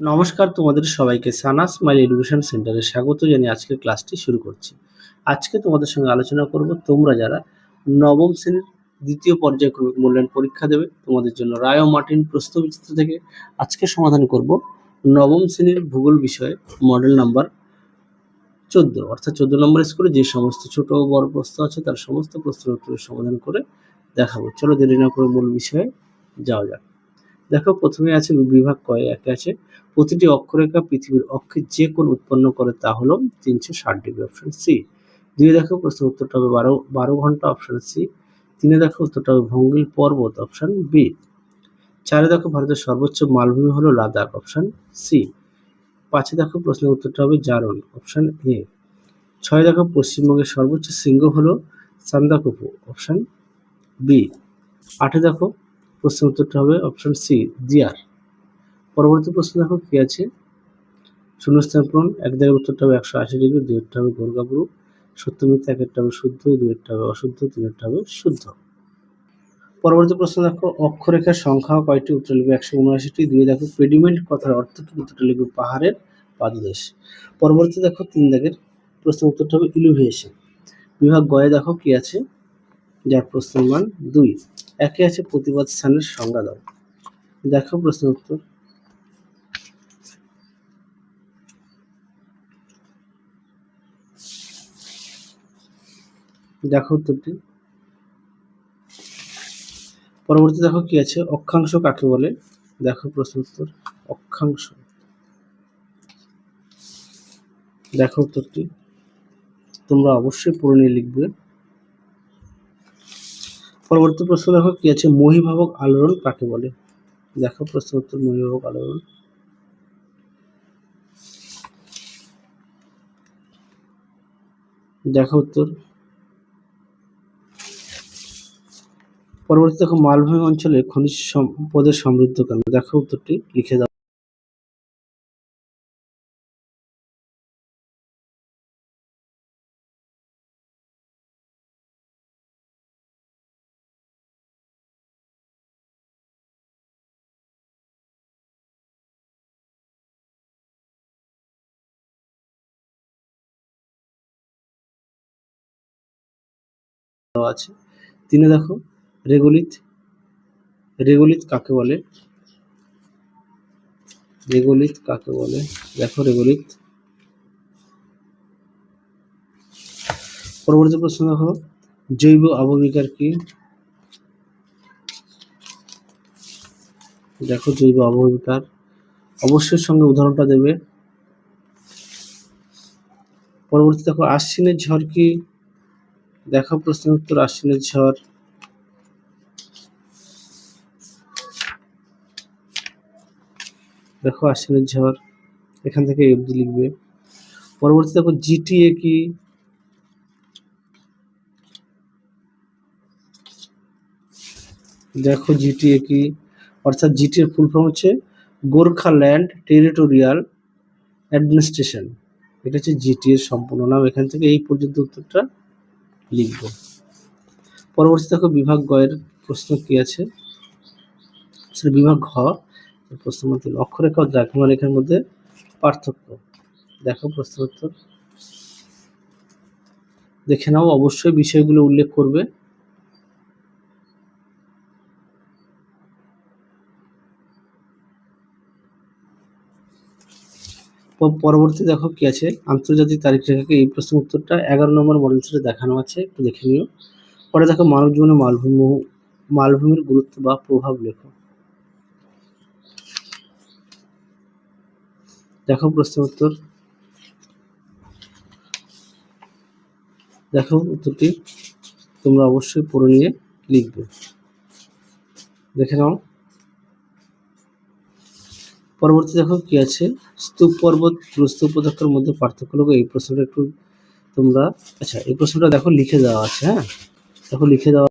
নমস্কার তোমাদের সবাইকে সানা স্মাইল এডুকেশন সেন্টারে স্বাগত জানিয়ে আজকের ক্লাসটি শুরু করছি। আজকে তোমাদের সঙ্গে আলোচনা করব তোমরা যারা নবম শ্রেণীর দ্বিতীয় পর্যায়ক্রমিক মূল্যায়ন পরীক্ষা দেবে তোমাদের জন্য রায় ও মার্টিন প্রশ্নবিচিত্র থেকে আজকে সমাধান করব নবম শ্রেণীর ভূগোল বিষয়ে মডেল নাম্বার 14 অর্থাৎ 14 নম্বর স্কুলে যে সমস্ত ছোট ও বড় প্রশ্ন আছে তার সমস্ত প্রশ্নের উত্তরের সমাধান করে দেখাবো। চলো দেরি না করে মূল বিষয়ে যাওয়া যাক। দেখো প্রথমে আছে বিভাগ কয়, একে আছে প্রতিটি অক্ষরেখা পৃথিবীর অক্ষে যে কোণ উৎপন্ন করে তা হলো 360 ডিগ্রি, অপশন সি। দুইয়ে দেখো প্রশ্ন উত্তরটা হবে 12 ঘন্টা, অপশন সি। তিনে দেখো উত্তরটা হবে ভঙ্গিল পর্বত, অপশন বি। চারে দেখো ভারতের সর্বোচ্চ মালভূমি হলো লাদাখ, অপশন সি। পাঁচে দেখো প্রশ্নের উত্তরটা হবে জারণ, অপশন এ। ছয় দেখো পশ্চিমবঙ্গের সর্বোচ্চ শৃঙ্গ হলো সান্দাকফু, অপশন বি। আটে দেখো প্রশ্নের উত্তরটা হবে অপশন সি, দিয়ার। পরবর্তী প্রশ্ন দেখো কি আছে, শূন্যস্থান পূরণ। এক দাগের উত্তরটা হবে 180 ডিগ্রি, দুইয়েরটা হবে গোলগাপুরু। সত্য মিথ্যা, একেরটা হবে শুদ্ধ, দুইয়েরটা হবে অশুদ্ধ, তিনেরটা হবে শুদ্ধ। পরবর্তী প্রশ্ন দেখো অক্ষরেখার সংখ্যা কয়টি, উত্তর লিখবে 179টি। দুই দেখো পেডিমেন্ট কথার অর্থ কি, উত্তরটা লিখবে পাহাড়ের পাদদেশ। পরবর্তী দেখো তিন দাগের প্রশ্ন উত্তরটা হবে ইলুভিয়েশন। বিভাগ গয়ে দেখো কি আছে, যার প্রশ্নের মান 2। একে আছে প্রতিবাদ স্থানের সংজ্ঞা দাও। দেখো প্রশ্ন উত্তর। দেখো উত্তরটি। পরবর্তী দেখো কি আছে, অক্ষাংশ কাকে বলে। দেখো প্রশ্ন উত্তর, অক্ষাংশ। দেখো উত্তরটি, তোমরা অবশ্যই পড়ে নিয়ে লিখবে। পরবর্তী প্রশ্ন দেখো কি আছে, মহীভাবক আলোড়ন কাকে বলে। দেখো প্রশ্ন উত্তর, মহীভাবক আলোড়ন। দেখো উত্তর। পরবর্তী দেখো মালভূমি অঞ্চলে খনিজ সম্পদের সমৃদ্ধ কেন। দেখো উত্তরটি লিখে দাও। আছে তিনে দেখো রেগোলিথ। রেগোলিথ কাকে বলে। রেগোলিথ কাকে বলে। দেখো রেগোলিথ। পরবর্তী প্রশ্ন দেখো জৈব আবহবিকার কি। দেখো জৈব আবহবিকার, অবশ্যই সঙ্গে উদাহরণটা দেবে। পরবর্তী দেখো আশ্বিনের ঝড় কি। দেখো প্রশ্নের উত্তর, আশ্বিনের ঝড়। দেখো আশ্বিনের ঝড়, এখান থেকে অবধি লিখবে। পরবর্তী দেখো জিটিএ কি। দেখো জিটিএ কি, অর্থাৎ জিটি এর ফুল ফর্ম হচ্ছে গোর্খাল্যান্ড টেরিটোরিয়াল অ্যাডমিনিস্ট্রেশন। এটা হচ্ছে জিটি এর সম্পূর্ণ নাম। এখান থেকে এই পর্যন্ত উত্তরটা লিখব। পরবর্তী দেখো বিভাগ গ এর প্রশ্ন কি আছে, সেটা বিভাগ ঘ প্রশ্ন মধ্যে অক্ষরেখা ও দ্রাঘিমা রেখার মধ্যে পার্থক্য। দেখো প্রশ্ন উত্তর দেখে নাও, অবশ্যই বিষয়গুলো উল্লেখ করবে। পরবর্তী দেখো কি আছে, আন্তর্জাতিক তারিখ রেখাকে। এই প্রশ্নের উত্তরটা 11 নম্বর মডেল সেটে দেখানো আছে, একটু দেখে নিও। পরে দেখো মানব জীবনে মালভূমির গুরুত্ব বা প্রভাব লেখো। দেখো প্রশ্নের উত্তর। দেখো উত্তরটি, তোমরা অবশ্যই পড়ে নিয়ে লিখবে। দেখে নাও। পরবর্তী দেখো কি আছে, স্তূপ পর্বত প্রস্থ উপত্যকার মধ্যে পার্থক্য লেখো। এই প্রশ্নটা একটু তোমরা, আচ্ছা এই প্রশ্নটা দেখো লিখে দেওয়া আছে, হ্যাঁ দেখো লিখে দেওয়া।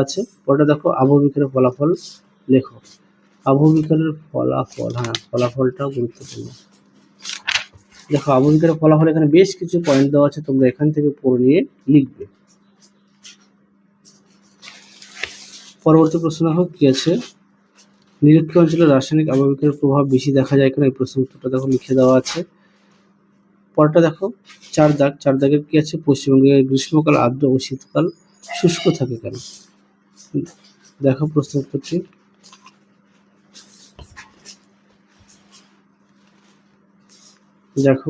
আছে। পরেরটা দেখো আবহবিকারের ফলাফল লেখো। আবহবিকারের ফলাফল, ফলাফলটাও গুরুত্বপূর্ণ। দেখো আবহবিকারের ফলাফল এখানে বেশ কিছু পয়েন্ট দেওয়া আছে, তোমরা এখান থেকে পড়ে নিয়ে লিখবে। পরবর্তী প্রশ্ন দেখো কি আছে, নিরক্ষীয় অঞ্চলে রাসায়নিক আবহবিকারের প্রভাব বেশি দেখা যায় কেন? এই প্রশ্নের উত্তরটা দেখো লিখে দেওয়া আছে। পরটা দেখো 4 দাগ, 4 দাগের কি আছে, পশ্চিমবঙ্গে গ্রীষ্মকাল আর্দ্র ও শীতকাল শুষ্ক থাকে কেন? দেখো প্রশ্ন উত্তরটি। দেখো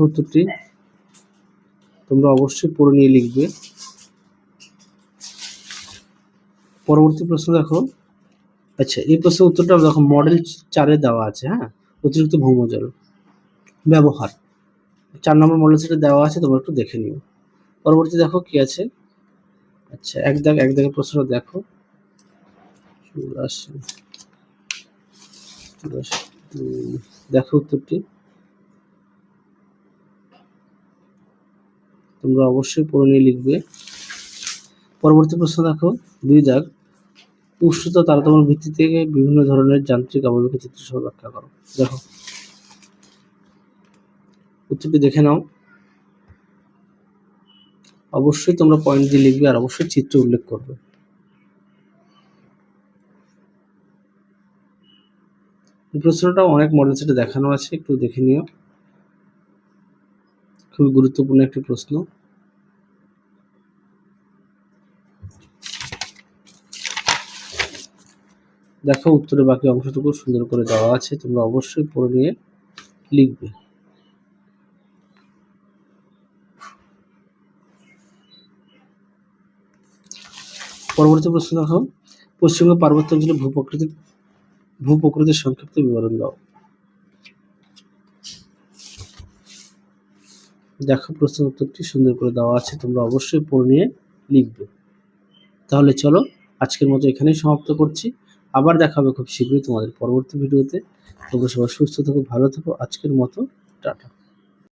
উত্তরটি তোমরা অবশ্যই পড়ে নিয়ে লিখবে। পরবর্তী প্রশ্ন দেখো, আচ্ছা এই প্রশ্নের উত্তরটা দেখো মডেল 4-এ দেওয়া আছে। অতিরিক্ত ভৌমজল ব্যবহার 4 নম্বর মডেল সেটা দেওয়া আছে, তোমরা একটু দেখে নিও। পরবর্তী দেখো কি আছে, আচ্ছা এক দাগের প্রশ্নটা দেখো, 84 দেখো উত্তরটি তোমরা অবশ্যই পড়ে নিয়ে লিখবে। পরবর্তী প্রশ্ন দেখো 2 দাগ, উষ্ণতা তারতম্যের ভিত্তিতে বিভিন্ন ধরনের যান্ত্রিক আবহবিকার চিত্র সহ ব্যাখ্যা করো। দেখো উত্তরটি দেখে নাও। অবশ্যই তোমরা পয়েন্ট দিয়ে লিখবে আর অবশ্যই চিত্র উল্লেখ করবে। এই প্রশ্নটাও অনেক মডেল সেটে দেখানো আছে, একটু দেখে নিও। খুবই গুরুত্বপূর্ণ একটি প্রশ্ন। দেখো উত্তরের বাকি অংশটুকু সুন্দর করে দেওয়া আছে, তোমরা অবশ্যই পড়ে নিয়ে লিখবে। পরবর্তী প্রশ্ন দেখো, পশ্চিমবঙ্গ পার্বত্য অঞ্চলে ভূপ্রকৃতির সংক্ষিপ্ত বিবরণ দাও। দেখো প্রশ্নের উত্তরটি সুন্দর করে দেওয়া আছে, তোমরা অবশ্যই পড়ে নিয়ে লিখবে। তাহলে চলো আজকের মতো এখানেই সমাপ্ত করছি। আবার দেখা হবে খুব শীঘ্রই তোমাদের পরবর্তী ভিডিওতে। তোমরা সবাই সুস্থ থাকো, ভালো থাকো। আজকের মতো টাটা।